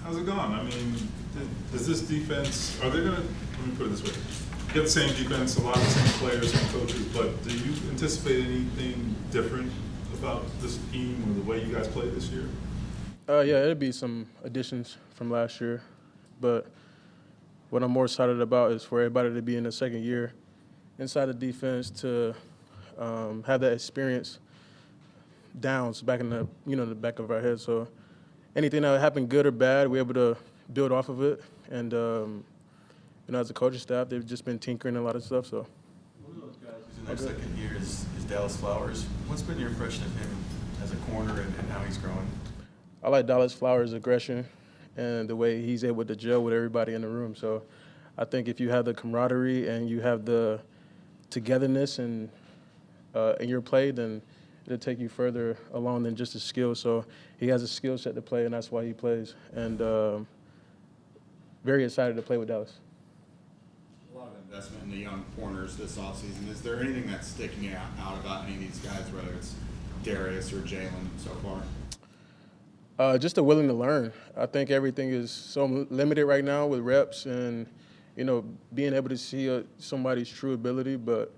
How's it going? I mean, does this defense, are they going to, let me put it this way, you got the same defense, a lot of the same players and coaches, but do you anticipate anything different about this team or the way you guys play this year? Yeah, it'll be some additions from last year, but what I'm more excited about is for everybody to be in the second year inside the defense to have that experience downs back in the the back of our head. So anything that happened, good or bad, we're able to build off of it. And as a coaching staff, they've just been tinkering a lot of stuff. So one of those guys who's in their second year is Dallas Flowers. What's been your impression of him as a corner and how he's growing? I like Dallas Flowers' aggression and the way he's able to gel with everybody in the room. So I think if you have the camaraderie and you have the togetherness in your play, then it'll take you further along than just a skill. So he has a skill set to play, and that's why he plays. And very excited to play with Dallas. A lot of investment in the young corners this offseason. Is there anything that's sticking out about any of these guys, whether it's Darius or Jalen so far? Just the willing to learn. I think everything is so limited right now with reps and, being able to see somebody's true ability. But,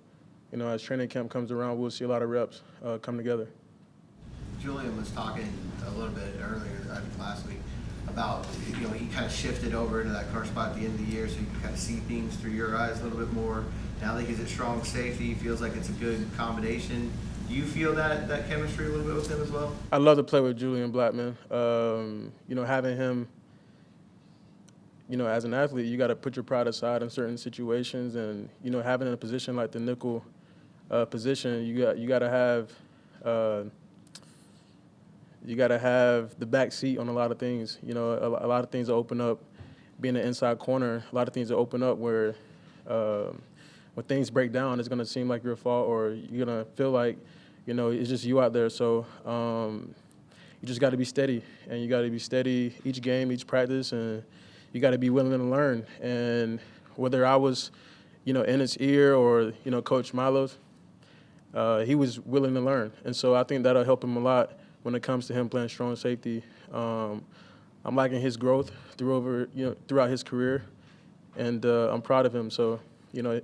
as training camp comes around, we'll see a lot of reps come together. Julian was talking a little bit earlier, I think last week, about, he kind of shifted over into that corner spot at the end of the year so you can kind of see things through your eyes a little bit more. Now that he's at strong safety, he feels like it's a good combination. Do you feel that chemistry a little bit with him as well? I love to play with Julian Blackman. Having him, as an athlete, you got to put your pride aside in certain situations, and having a position like the nickel position, you got to have the back seat on a lot of things. A lot of things that open up. Being an inside corner, a lot of things that open up where when things break down, it's going to seem like your fault, or you're going to feel like it's just you out there. So you just got to be steady, and you got to be steady each game, each practice, and you got to be willing to learn. And whether I was, in his ear or, Coach Milo's, he was willing to learn. And so I think that'll help him a lot when it comes to him playing strong safety. I'm liking his growth throughout his career, and I'm proud of him. So,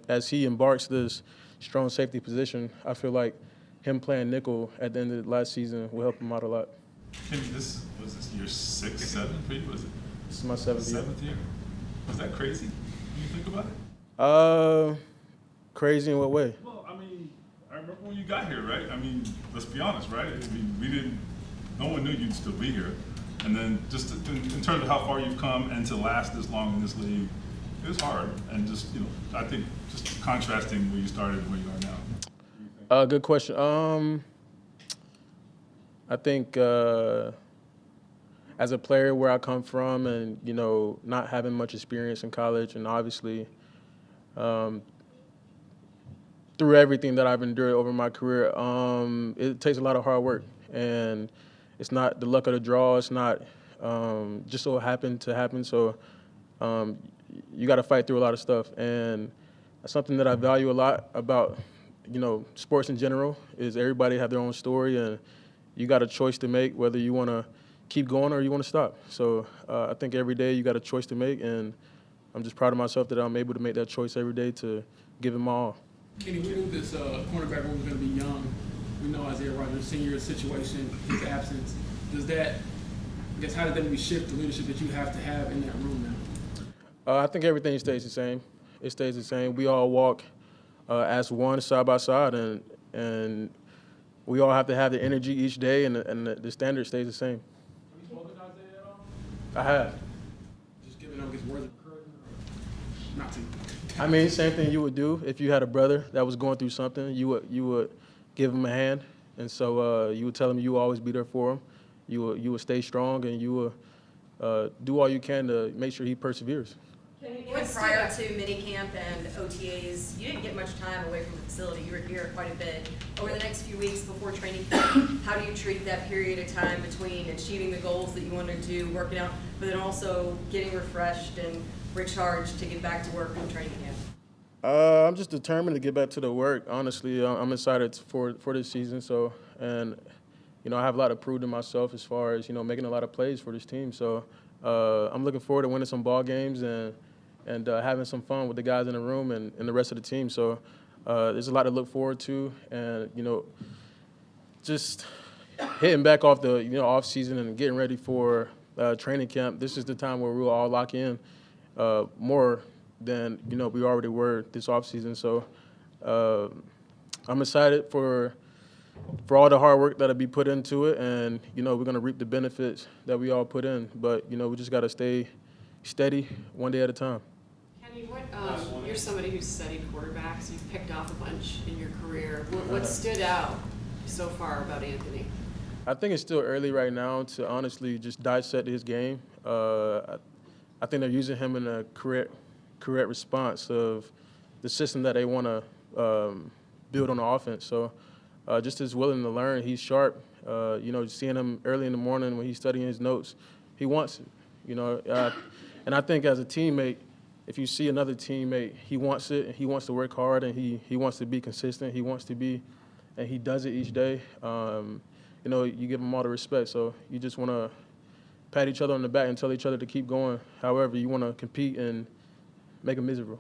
as he embarks this strong safety position, I feel like him playing nickel at the end of the last season will help him out a lot. Was this year 6, 7 for you? Was it? This is my seventh year. Was that crazy when you think about it? Crazy in what way? Well, I remember when you got here, right? Let's be honest, right? No one knew you'd still be here. And then just in terms of how far you've come and to last this long in this league, it was hard. And just, I think just contrasting where you started and where you are now. Good question. I think as a player where I come from and, not having much experience in college, and obviously through everything that I've endured over my career, it takes a lot of hard work. And it's not the luck of the draw. It's not just so happened to happen. So you got to fight through a lot of stuff. And that's something that I value a lot about, sports in general, is everybody have their own story, and you got a choice to make whether you want to keep going or you want to stop. So I think every day you got a choice to make, and I'm just proud of myself that I'm able to make that choice every day to give it my all. Kenny, we knew this cornerback room was going to be young. We know Isaiah Rodgers' senior situation, his absence. How did that shift the leadership that you have to have in that room now? I think everything stays the same. It stays the same. We all walk as one, side by side, and we all have to have the energy each day, and the standard stays the same. Have you spoken to Isaiah at all? I have. Just giving him his words of encouragement, or not to? Same thing you would do if you had a brother that was going through something. You would give him a hand, and so you would tell him you will always be there for him. You would stay strong, and you will do all you can to make sure he perseveres. Even prior to minicamp and OTAs, you didn't get much time away from the facility. You were here quite a bit. Over the next few weeks before training camp, how do you treat that period of time between achieving the goals that you wanted to do, working out, but then also getting refreshed and recharged to get back to work in training camp? I'm just determined to get back to the work. Honestly, I'm excited for this season. So, and I have a lot to prove to myself as far as, making a lot of plays for this team. So I'm looking forward to winning some ball games and having some fun with the guys in the room and the rest of the team. So there's a lot to look forward to, and, just hitting back off the, off season and getting ready for training camp. This is the time where we'll all lock in more than, we already were this off season. So I'm excited for all the hard work that'll be put into it, and we're gonna reap the benefits that we all put in. But we just gotta stay steady, one day at a time. Kenny, you're somebody who's studied quarterbacks. You've picked off a bunch in your career. What stood out so far about Anthony? I think it's still early right now to honestly just dissect his game. I think they're using him in a correct response of the system that they want to build on the offense. So just as willing to learn, he's sharp. Seeing him early in the morning when he's studying his notes, he wants it. And I think as a teammate, if you see another teammate, he wants it, and he wants to work hard, and he wants to be consistent. He wants to be, and he does it each day. You give him all the respect. So you just want to pat each other on the back and tell each other to keep going. However, you want to compete and make them miserable.